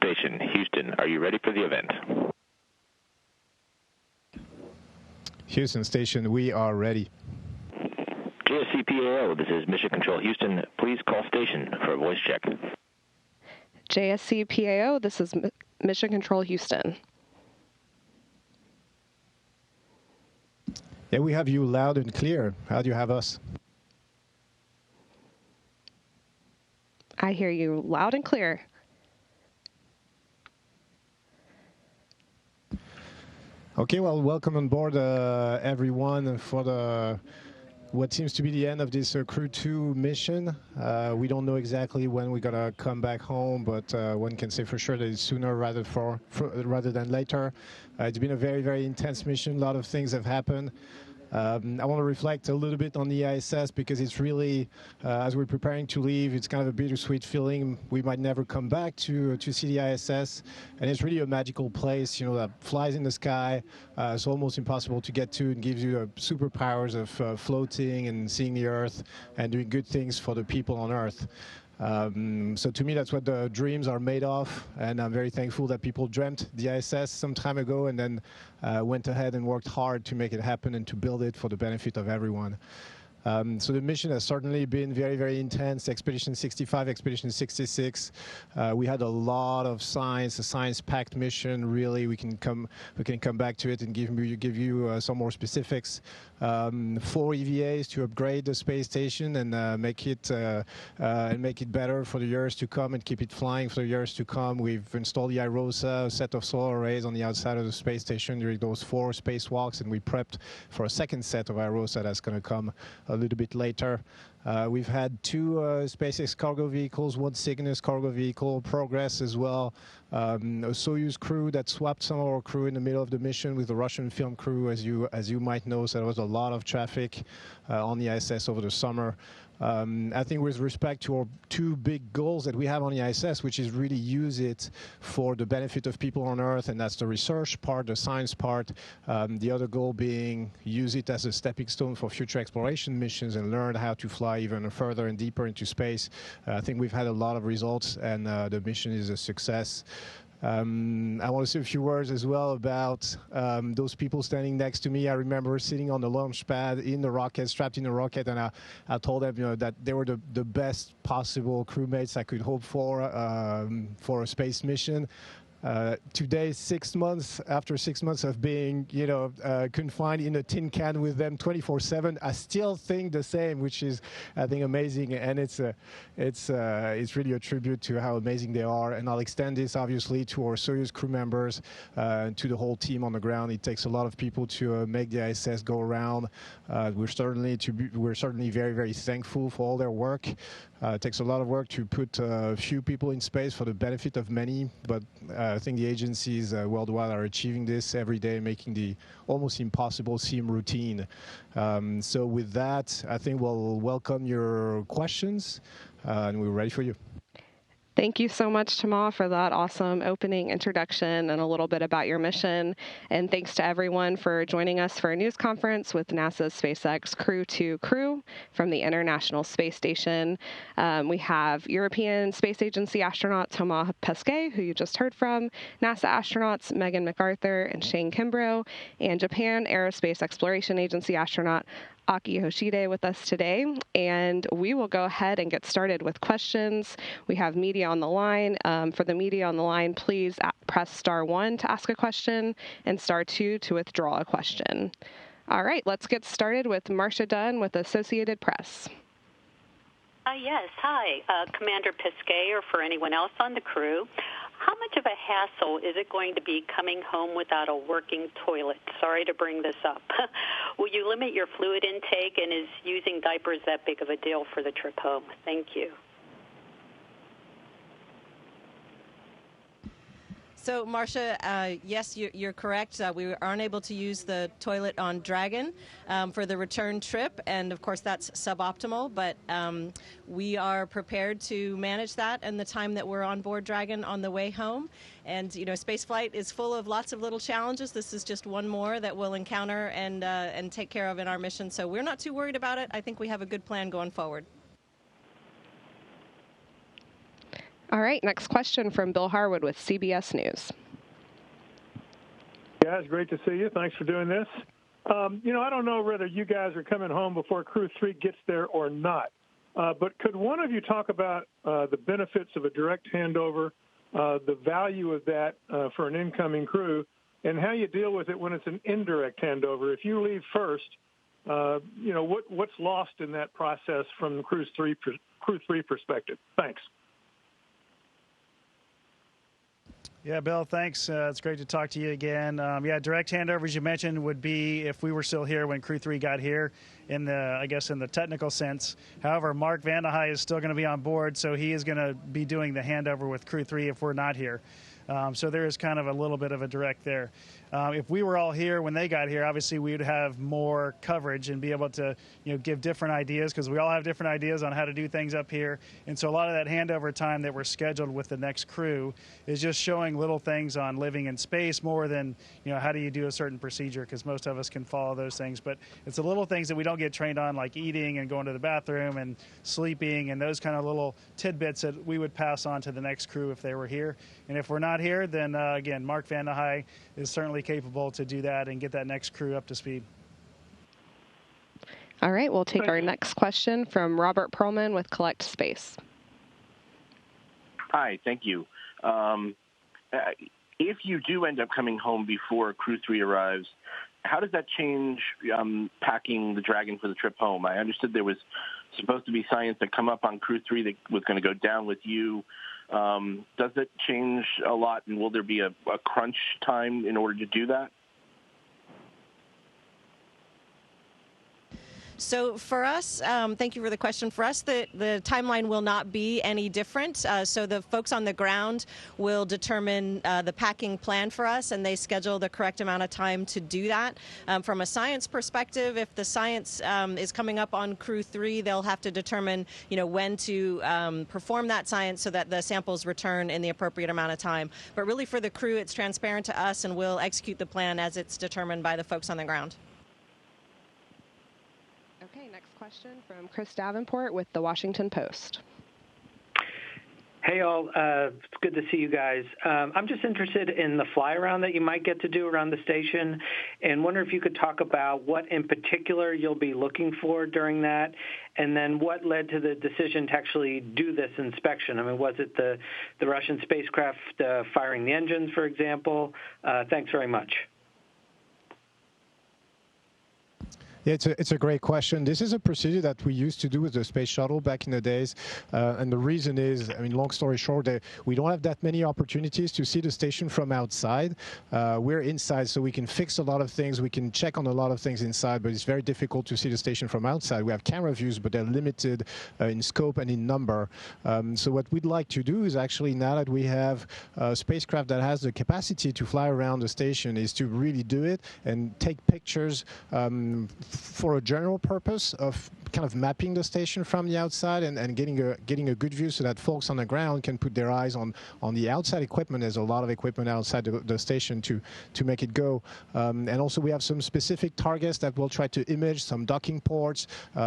Station, Houston, are you ready for the event? Houston Station, we are ready. JSCPAO, this is Mission Control Houston. Please call station for a voice check. JSCPAO, this is Mission Control Houston. Yeah, we have you loud and clear. How do you have us? I hear you loud and clear. Okay, well, welcome on board, everyone, for what seems to be the end of this Crew-2 mission. We don't know exactly when we're going to come back home, but one can say for sure that it's sooner rather than later. It's been a very, very intense mission. A lot of things have happened. I want to reflect a little bit on the ISS because it's really, as we're preparing to leave, it's kind of a bittersweet feeling. We might never come back to see the ISS, and it's really a magical place, you know, that flies in the sky. It's almost impossible to get to and gives you the superpowers of floating and seeing the Earth and doing good things for the people on Earth. So to me, that's what the dreams are made of, and I'm very thankful that people dreamt the ISS some time ago and then went ahead and worked hard to make it happen and to build it for the benefit of everyone. So the mission has certainly been very, very intense. Expedition 65, Expedition 66. We had a lot of science, a science-packed mission. Really, we can come back to it and give you some more specifics. 4 EVAs to upgrade the space station and make it better for the years to come and keep it flying for the years to come. We've installed the IROSA, a set of solar arrays on the outside of the space station during those 4 spacewalks, and we prepped for a second set of IROSA that's going to come a little bit later. We've had 2 SpaceX cargo vehicles, 1 Cygnus cargo vehicle, Progress as well, a Soyuz crew that swapped some of our crew in the middle of the mission with the Russian film crew, as you might know. So there was a lot of traffic on the ISS over the summer. I think with respect to our 2 big goals that we have on the ISS, which is really use it for the benefit of people on Earth, and that's the research part, the science part. The other goal being use it as a stepping stone for future exploration missions and learn how to fly even further and deeper into space. I think we've had a lot of results, and the mission is a success. I want to say a few words as well about those people standing next to me. I remember sitting on the launch pad in the rocket, strapped in the rocket, and I told them, you know, that they were the best possible crewmates I could hope for a space mission. Today, 6 months after 6 months of being, you know, confined in a tin can with them 24/7, I still think the same, which is, I think, amazing. And it's really a tribute to how amazing they are. And I'll extend this obviously to our Soyuz crew members, and to the whole team on the ground. It takes a lot of people to make the ISS go around. We're certainly very, very thankful for all their work. It takes a lot of work to put a few people in space for the benefit of many, but I think the agencies worldwide are achieving this every day, making the almost impossible seem routine. So with that, I think we'll welcome your questions, and we're ready for you. Thank you so much, Thomas, for that awesome opening introduction and a little bit about your mission. And thanks to everyone for joining us for a news conference with NASA's SpaceX Crew-2 crew from the International Space Station. We have European Space Agency astronaut Thomas Pesquet, who you just heard from, NASA astronauts Megan McArthur and Shane Kimbrough, and Japan Aerospace Exploration Agency astronaut Aki Hoshide with us today, and we will go ahead and get started with questions. We have media on the line. For the media on the line, please press *1 to ask a question and *2 to withdraw a question. All right, let's get started with Marcia Dunn with Associated Press. Yes, hi, Commander Pesquet, or for anyone else on the crew. How much of a hassle is it going to be coming home without a working toilet? Sorry to bring this up. Will you limit your fluid intake, and is using diapers that big of a deal for the trip home? Thank you. So, Marcia, yes, you're correct. We aren't able to use the toilet on Dragon for the return trip, and of course that's suboptimal, but we are prepared to manage that and the time that we're on board Dragon on the way home. And, you know, spaceflight is full of lots of little challenges. This is just one more that we'll encounter and take care of in our mission, so we're not too worried about it. I think we have a good plan going forward. All right, next question from Bill Harwood with CBS News. Guys, great to see you. Thanks for doing this. I don't know whether you guys are coming home before Crew 3 gets there or not, but could one of you talk about the benefits of a direct handover, the value of that for an incoming crew, and how you deal with it when it's an indirect handover? If you leave first, what's lost in that process from the Crew 3 perspective? Thanks. Yeah, Bill, thanks. It's great to talk to you again. Direct handover, as you mentioned, would be if we were still here when Crew 3 got here in the technical sense. However, Mark Vandehei is still going to be on board, so he is going to be doing the handover with Crew 3 if we're not here. So there is kind of a little bit of a direct there. If we were all here when they got here, obviously we would have more coverage and be able to give different ideas, because we all have different ideas on how to do things up here. And so a lot of that handover time that we're scheduled with the next crew is just showing little things on living in space more than how do you do a certain procedure, because most of us can follow those things. But it's the little things that we don't get trained on, like eating and going to the bathroom and sleeping and those kind of little tidbits that we would pass on to the next crew if they were here. And if we're not here, then again, Mark Vandehei is certainly capable to do that and get that next crew up to speed. All right, we'll take our next question from Robert Perlman with Collect Space. Hi, thank you. If you do end up coming home before Crew 3 arrives, how does that change packing the Dragon for the trip home? I understood there was supposed to be science that come up on Crew 3 that was going to go down with you. Does it change a lot, and will there be a crunch time in order to do that? So for us, thank you for the question. For us, the timeline will not be any different. So the folks on the ground will determine the packing plan for us, and they schedule the correct amount of time to do that. From a science perspective, if the science is coming up on Crew 3, they'll have to determine, when to perform that science so that the samples return in the appropriate amount of time. But really for the crew, it's transparent to us, and we'll execute the plan as it's determined by the folks on the ground. Okay, next question from Chris Davenport with The Washington Post. Hey, all. It's good to see you guys. I'm just interested in the fly-around that you might get to do around the station, and wonder if you could talk about what in particular you'll be looking for during that, and then what led to the decision to actually do this inspection. I mean, was it the Russian spacecraft firing the engines, for example? Thanks very much. Yeah, it's a great question. This is a procedure that we used to do with the space shuttle back in the days. And the reason is, long story short, we don't have that many opportunities to see the station from outside. We're inside, so we can fix a lot of things. We can check on a lot of things inside, but it's very difficult to see the station from outside. We have camera views, but they're limited in scope and in number. So what we'd like to do is actually, now that we have a spacecraft that has the capacity to fly around the station, is to really do it and take pictures for a general purpose of kind of mapping the station from the outside and getting a good view so that folks on the ground can put their eyes on the outside equipment. There's a lot of equipment outside the station to make it go. And also we have some specific targets that we'll try to image, some docking ports,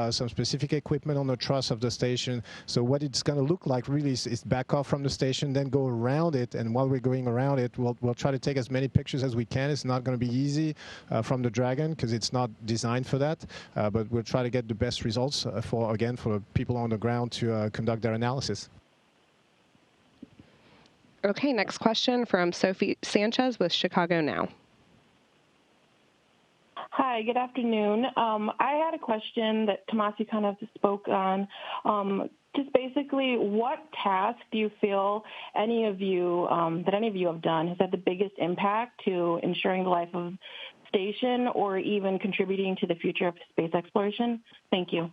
some specific equipment on the truss of the station. So what it's going to look like really is back off from the station, then go around it. And while we're going around it, we'll try to take as many pictures as we can. It's not going to be easy from the Dragon because it's not designed for that, but we'll try to get the best results for people on the ground to conduct their analysis. Okay, next question from Sophie Sanchez with Chicago Now. Hi, good afternoon. I had a question that Tomasi kind of spoke on. Just basically, what task do you feel any of you have done has had the biggest impact to ensuring the life of station or even contributing to the future of space exploration? Thank you.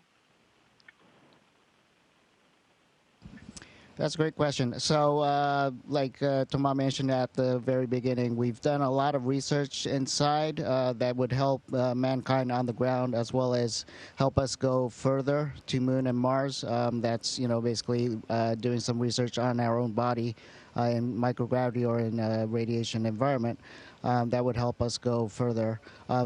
That's a great question. So like Thomas mentioned at the very beginning, we've done a lot of research inside that would help mankind on the ground, as well as help us go further to Moon and Mars. That's, basically doing some research on our own body in microgravity or in a radiation environment. That would help us go further.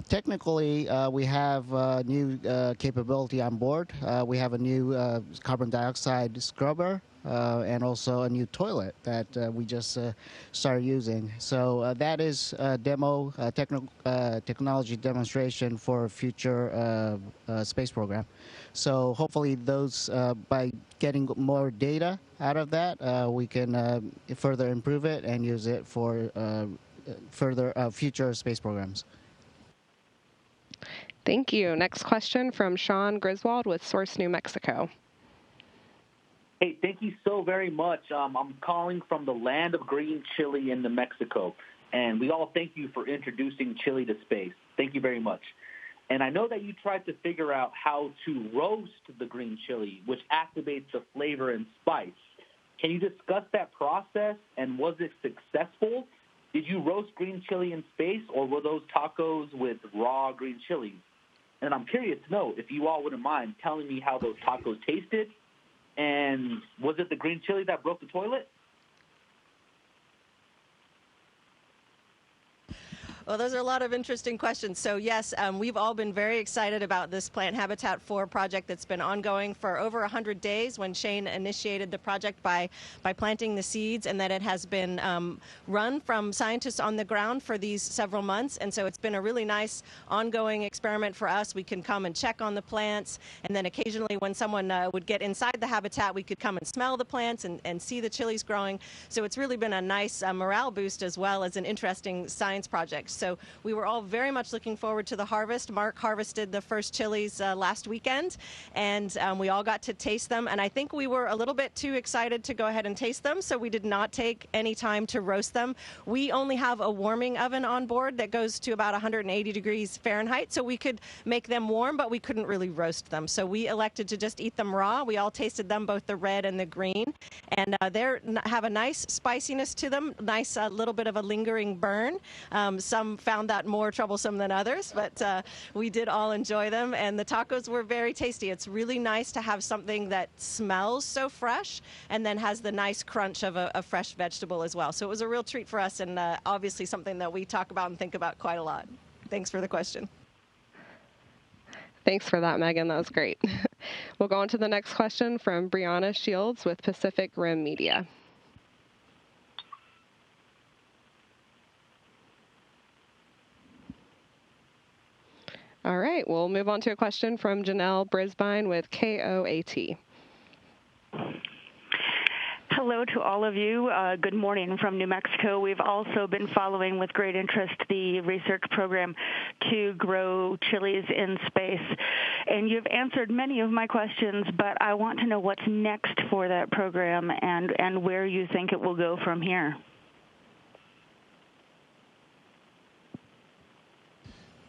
Technically, we have new capability on board. We have a new carbon dioxide scrubber and also a new toilet that we just started using. So that is a demo, technology demonstration for future space program. So hopefully those, by getting more data out of that, we can further improve it and use it for further future space programs. Thank you. Next question from Sean Griswold with Source, New Mexico. Hey, thank you so very much. I'm calling from the land of green chili in New Mexico, and we all thank you for introducing chili to space. Thank you very much. And I know that you tried to figure out how to roast the green chili, which activates the flavor and spice. Can you discuss that process, and was it successful? Did you roast green chili in space, or were those tacos with raw green chilies? And I'm curious to know if you all wouldn't mind telling me how those tacos tasted, and was it the green chili that broke the toilet? Well, those are a lot of interesting questions. So yes, we've all been very excited about this Plant Habitat 4 project that's been ongoing for over 100 days when Shane initiated the project by planting the seeds, and that it has been run from scientists on the ground for these several months. And so it's been a really nice ongoing experiment for us. We can come and check on the plants, and then occasionally when someone would get inside the habitat, we could come and smell the plants and see the chilies growing. So it's really been a nice morale boost as well as an interesting science project. So we were all very much looking forward to the harvest. Mark harvested the first chilies last weekend, and we all got to taste them. And I think we were a little bit too excited to go ahead and taste them, so we did not take any time to roast them. We only have a warming oven on board that goes to about 180 degrees Fahrenheit, so we could make them warm, but we couldn't really roast them. So we elected to just eat them raw. We all tasted them, both the red and the green, and they have a nice spiciness to them, nice little bit of a lingering burn. Some found that more troublesome than others, but we did all enjoy them, and the tacos were very tasty. It's really nice to have something that smells so fresh and then has the nice crunch of a fresh vegetable as well. So it was a real treat for us, and obviously something that we talk about and think about quite a lot. Thanks for the question. Thanks for that, Megan. That was great. We'll go on to the next question from Brianna Shields with Pacific Rim Media. All right, we'll move on to a question from Janelle Brisbine with KOAT. Hello to all of you. Good morning from New Mexico. We've also been following with great interest the research program to grow chilies in space. And you've answered many of my questions, but I want to know what's next for that program and where you think it will go from here.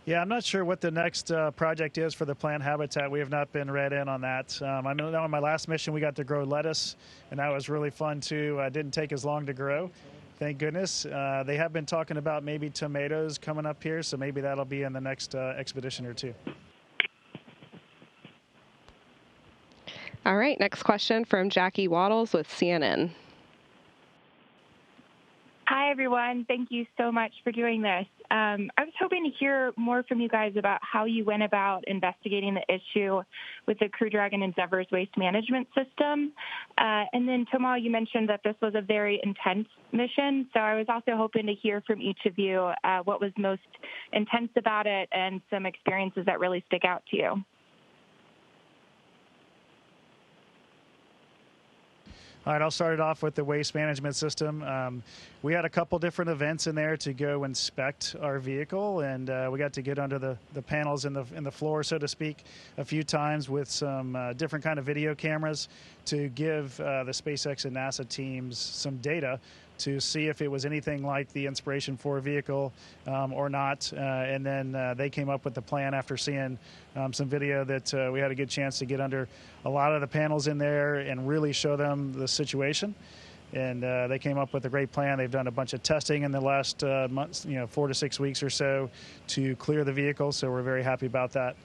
Yeah, I'm not sure what the next project is for the plant habitat. We have not been read in on that. I know on my last mission we got to grow lettuce, and that was really fun too. It didn't take as long to grow, thank goodness. They have been talking about maybe tomatoes coming up here, so maybe that'll be in the next expedition or two. All right, next question from Jackie Waddles with CNN. Hi, everyone. Thank you so much for doing this. I was hoping to hear more from you guys about how you went about investigating the issue with the Crew Dragon Endeavor's waste management system. And then, Thomas, you mentioned that this was a very intense mission. So I was also hoping to hear from each of you what was most intense about it and some experiences that really stick out to you. All right, I'll start it off with the waste management system. We had a couple different events in there to go inspect our vehicle, and we got to get under the panels in the floor, so to speak, a few times with some different kind of video cameras to give the SpaceX and NASA teams some data to see if it was anything like the Inspiration 4 vehicle or not. And then they came up with the plan after seeing some video that we had a good chance to get under a lot of the panels in there and really show them the situation. And they came up with a great plan. They've done a bunch of testing in the last months, 4 to 6 weeks or so to clear the vehicle. So we're very happy about that.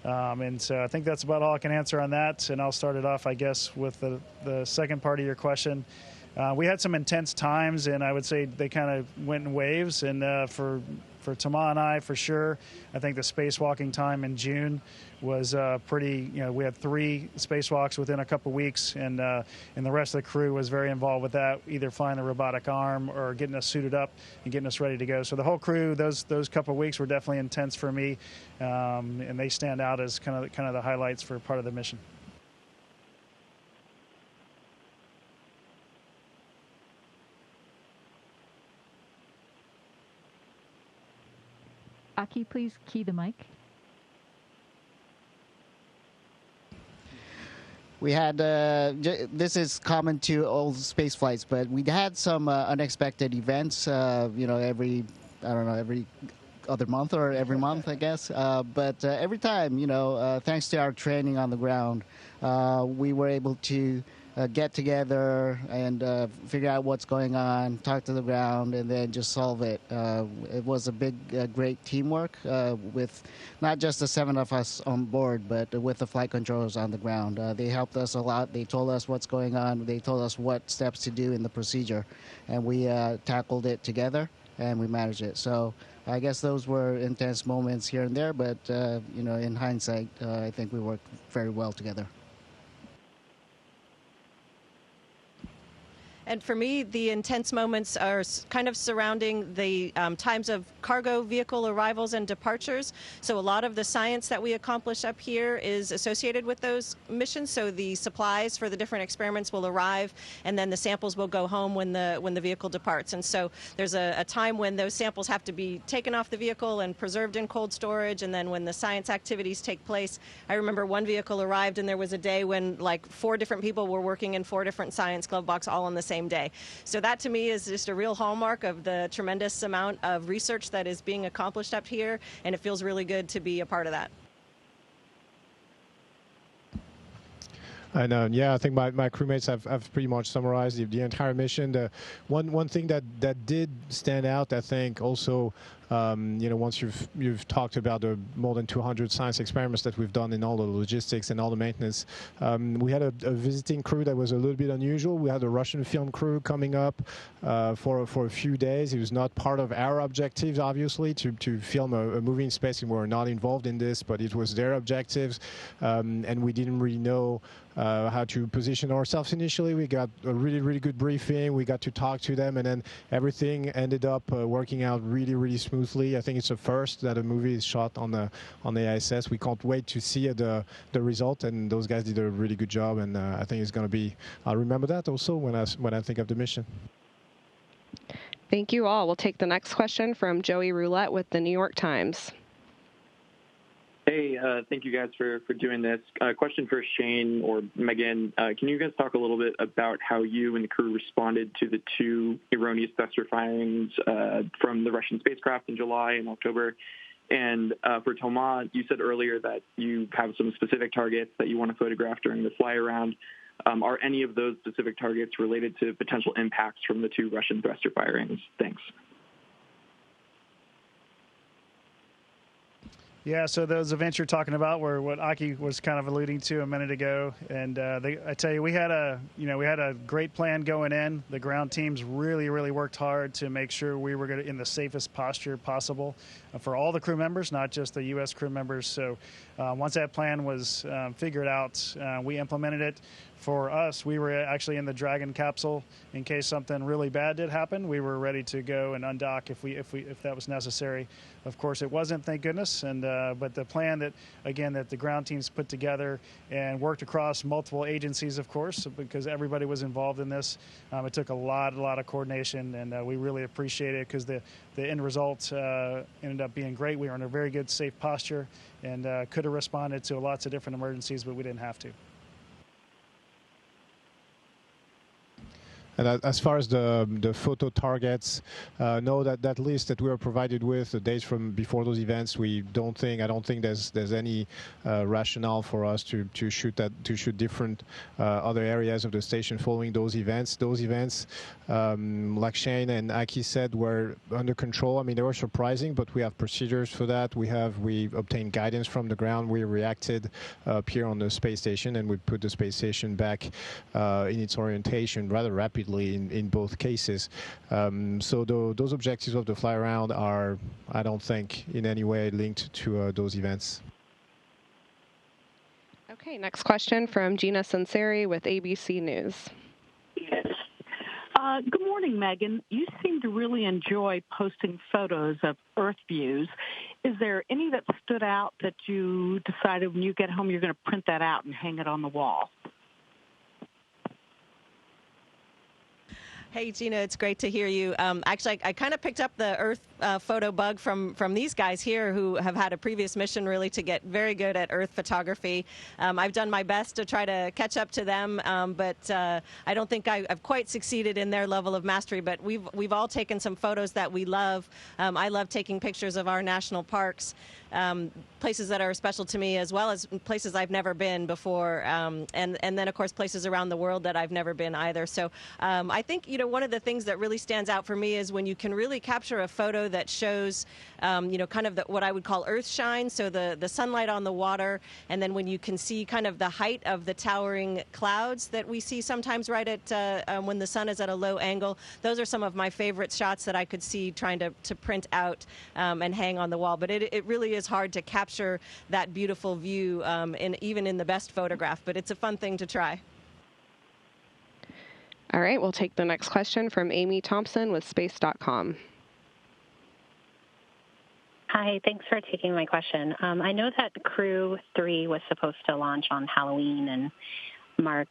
And so I think that's about all I can answer on that. And I'll start it off, I guess, with the second part of your question. We had some intense times, and I would say they kind of went in waves. And for for Thomas and I, for sure, I think the spacewalking time in June was pretty, we had 3 spacewalks within a couple weeks, and the rest of the crew was very involved with that, either flying the robotic arm or getting us suited up and getting us ready to go. So the whole crew, those couple of weeks were definitely intense for me, and they stand out as kind of the highlights for part of the mission. Aki, please key the mic. We had, this is common to all space flights, but we had some unexpected events, every other month or every month, I guess. But every time, thanks to our training on the ground, we were able to get together and figure out what's going on, talk to the ground, and then just solve it. It was a big, great teamwork with not just the 7 of us on board, but with the flight controllers on the ground. They helped us a lot. They told us what's going on. They told us what steps to do in the procedure, and we tackled it together, and we managed it. So I guess those were intense moments here and there, but in hindsight, I think we worked very well together. And for me, the intense moments are kind of surrounding the times of cargo vehicle arrivals and departures. So a lot of the science that we accomplish up here is associated with those missions. So the supplies for the different experiments will arrive, and then the samples will go home when the vehicle departs. And so there's a time when those samples have to be taken off the vehicle and preserved in cold storage, and then when the science activities take place. I remember one vehicle arrived, and there was a day when like 4 different people were working in 4 different science glove boxes all on the same day. So that to me is just a real hallmark of the tremendous amount of research that is being accomplished up here, and it feels really good to be a part of that. And I think my crewmates have pretty much summarized the entire mission. The one thing that did stand out, I think, also, once you've talked about the more than 200 science experiments that we've done in all the logistics and all the maintenance, we had a visiting crew that was a little bit unusual. We had a Russian film crew coming up for a few days. It was not part of our objectives, obviously, to film a movie in space, and we were not involved in this, but it was their objectives, and we didn't really know how to position ourselves initially. We got a really, really good briefing. We got to talk to them, and then everything ended up working out really, really smoothly. I think it's the first that a movie is shot on the ISS. We can't wait to see the result, and those guys did a really good job, and I think it's going to be, I'll remember that also when I think of the mission. Thank you all. We'll take the next question from Joey Roulette with the New York Times. Hey, thank you guys for doing this. Question for Shane or Megan. Can you guys talk a little bit about how you and the crew responded to the 2 erroneous thruster firings from the Russian spacecraft in July and October? And for Thomas, you said earlier that you have some specific targets that you want to photograph during the fly around. Are any of those specific targets related to potential impacts from the 2 Russian thruster firings? Thanks. Yeah, so those events you're talking about were what Aki was kind of alluding to a minute ago, and I tell you, we had a great plan going in. The ground teams really, really worked hard to make sure we were in the safest posture possible for all the crew members, not just the U.S. crew members. So once that plan was figured out, we implemented it. For us, we were actually in the Dragon capsule in case something really bad did happen. We were ready to go and undock if that was necessary. Of course, it wasn't, thank goodness. And but the plan that the ground teams put together and worked across multiple agencies, of course, because everybody was involved in this. It took a lot of coordination, and we really appreciate it because the end result ended up being great. We were in a very good, safe posture, and could have responded to lots of different emergencies, but we didn't have to. And as far as the photo targets, no, that list that we were provided with, the days from before those events, I don't think there's any rationale for us to shoot different other areas of the station following those events. Those events, like Shane and Aki said, were under control. I mean, they were surprising, but we have procedures for that. We obtained guidance from the ground. We reacted up here on the space station, and we put the space station back in its orientation rather rapidly. rapidly in both cases. So those objectives of the fly around are, I don't think, in any way linked to those events. Okay, next question from Gina Sunseri with ABC News. Yes. Good morning, Megan. You seem to really enjoy posting photos of Earth views. Is there any that stood out that you decided when you get home you're going to print that out and hang it on the wall? Hey, Gina, it's great to hear you. Actually, I kind of picked up the Earth photo bug from these guys here who have had a previous mission really to get very good at Earth photography. I've done my best to try to catch up to them, but I don't think I've quite succeeded in their level of mastery. But we've all taken some photos that we love. I love taking pictures of our national parks, places that are special to me, as well as places I've never been before, and then, of course, places around the world that I've never been either. So I think, one of the things that really stands out for me is when you can really capture a photo that shows, kind of what I would call earth shine, so the sunlight on the water, and then when you can see kind of the height of the towering clouds that we see sometimes right at when the sun is at a low angle. Those are some of my favorite shots that I could see trying to print out and hang on the wall. But it really is hard to capture that beautiful view even in the best photograph, but it's a fun thing to try. All right, we'll take the next question from Amy Thompson with space.com. Hi, thanks for taking my question. I know that Crew-3 was supposed to launch on Halloween, and Mark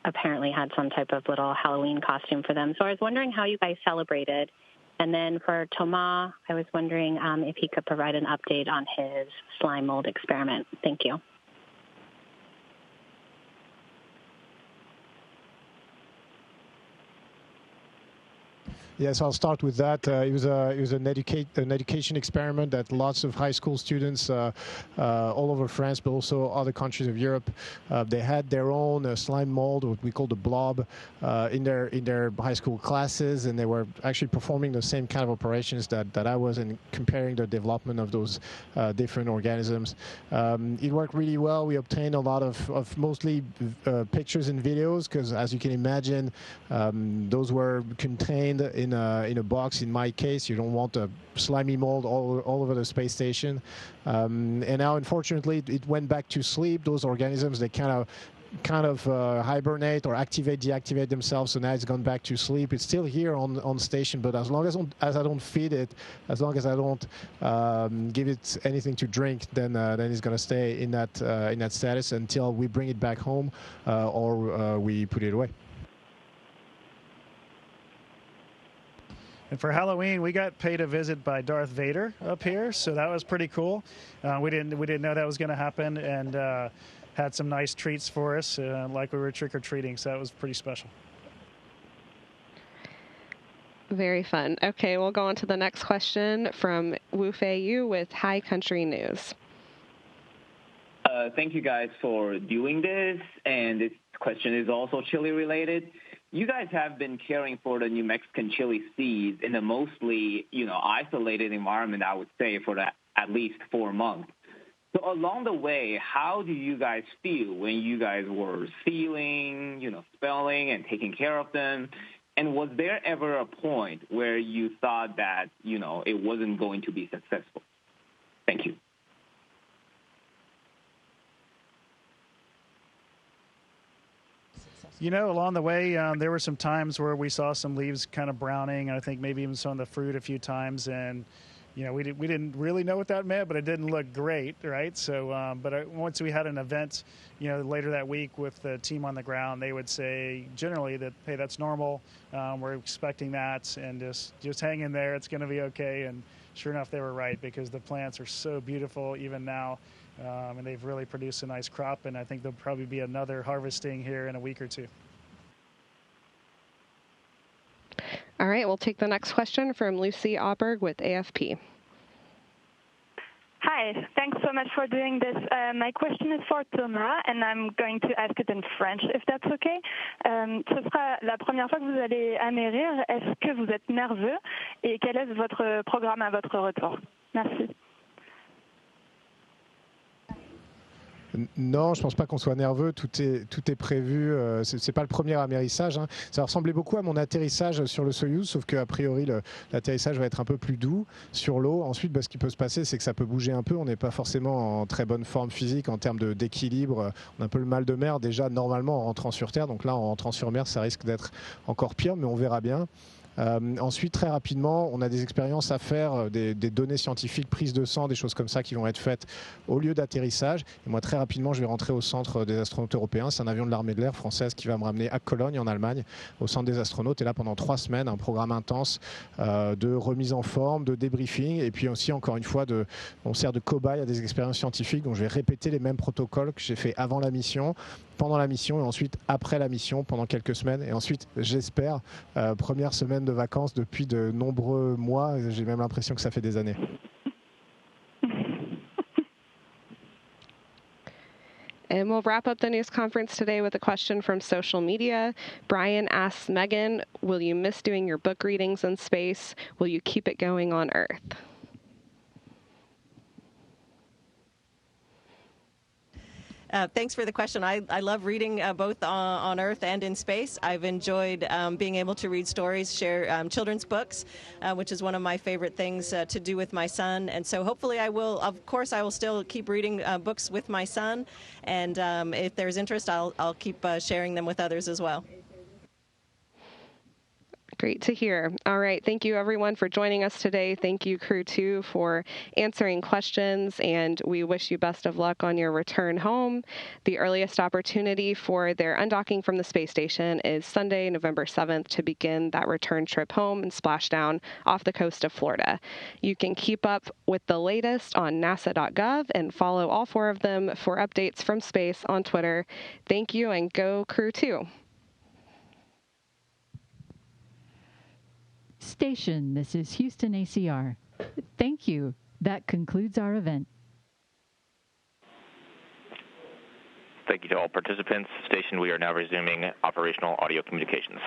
apparently had some type of little Halloween costume for them. So I was wondering how you guys celebrated. And then for Thomas, I was wondering if he could provide an update on his slime mold experiment. Thank you. Yes, I'll start with that. It was an education experiment that lots of high school students all over France, but also other countries of Europe, they had their own slime mold, what we call the blob, in their high school classes, and they were actually performing the same kind of operations that I was in, comparing the development of those different organisms. It worked really well. We obtained a lot of mostly pictures and videos, because as you can imagine, those were contained in a box. In my case, you don't want a slimy mold all over the space station. And now, unfortunately, it went back to sleep. Those organisms, they kind of hibernate or deactivate themselves. So now it's gone back to sleep. It's still here on station, but as long as I don't feed it, as long as I don't give it anything to drink, then it's going to stay in that status until we bring it back home or we put it away. And for Halloween, we got paid a visit by Darth Vader up here, so that was pretty cool. We didn't know that was going to happen, and had some nice treats for us, like we were trick-or-treating, so that was pretty special. Very fun. Okay, we'll go on to the next question from Wu Fei Yu with High Country News. Thank you guys for doing this, and this question is also chili related. You guys have been caring for the New Mexican chili seeds in a mostly, isolated environment, I would say, for at least 4 months. So along the way, how do you guys feel when you guys were sealing, spelling and taking care of them? And was there ever a point where you thought that, it wasn't going to be successful? Thank you. Along the way, there were some times where we saw some leaves kind of browning, and I think maybe even some of the fruit a few times, and we didn't really know what that meant, but it didn't look great, right? So, but once we had an event, later that week with the team on the ground, they would say generally that, hey, that's normal, we're expecting that, and just hang in there, it's going to be okay. And sure enough, they were right, because the plants are so beautiful even now. And they've really produced a nice crop, and I think there'll probably be another harvesting here in a week or two. All right, we'll take the next question from Lucy Auberg with AFP. Hi, thanks so much for doing this. My question is for Thomas, and I'm going to ask it in French, if that's okay. Ce sera la première fois que vous allez amérir. Est-ce que vous êtes nerveux? Et quel est votre programme à votre retour? Merci. Non, je pense pas qu'on soit nerveux. Tout est prévu. C'est pas le premier amérissage. Hein. Ça ressemblait beaucoup à mon atterrissage sur le Soyouz, sauf qu'a priori l'atterrissage va être un peu plus doux sur l'eau. Ensuite, ce qui peut se passer, c'est que ça peut bouger un peu. On n'est pas forcément en très bonne forme physique en termes d'équilibre. On a un peu le mal de mer déjà normalement en rentrant sur Terre. Donc là, en rentrant sur mer, ça risque d'être encore pire, mais on verra bien. Ensuite, très rapidement, on a des expériences à faire, des données scientifiques, prises de sang, des choses comme ça qui vont être faites au lieu d'atterrissage. Et moi, très rapidement, je vais rentrer au centre des astronautes européens. C'est un avion de l'armée de l'air française qui va me ramener à Cologne, en Allemagne, au centre des astronautes. Et là, pendant 3 semaines, un programme intense de remise en forme, de débriefing. Et puis aussi, encore une fois, on sert de cobaye à des expériences scientifiques. Donc, je vais répéter les mêmes protocoles que j'ai fait avant la mission, pendant la mission et ensuite après la mission pendant quelques semaines. Et ensuite, j'espère, première semaine de vacances depuis de nombreux mois. J'ai même l'impression que ça fait des années. And we'll wrap up the news conference today with a question from social media. Brian asks Megan, will you miss doing your book readings in space? Will you keep it going on Earth? Thanks for the question. I love reading both on Earth and in space. I've enjoyed being able to read stories, share children's books, which is one of my favorite things to do with my son. And so hopefully I will still keep reading books with my son. And if there's interest, I'll keep sharing them with others as well. Great to hear. All right. Thank you, everyone, for joining us today. Thank you, Crew-2, for answering questions, and we wish you best of luck on your return home. The earliest opportunity for their undocking from the space station is Sunday, November 7th, to begin that return trip home and splashdown off the coast of Florida. You can keep up with the latest on nasa.gov and follow all 4 of them for updates from space on Twitter. Thank you, and go Crew-2. Station, this is Houston ACR. Thank you. That concludes our event. Thank you to all participants. Station, we are now resuming operational audio communications.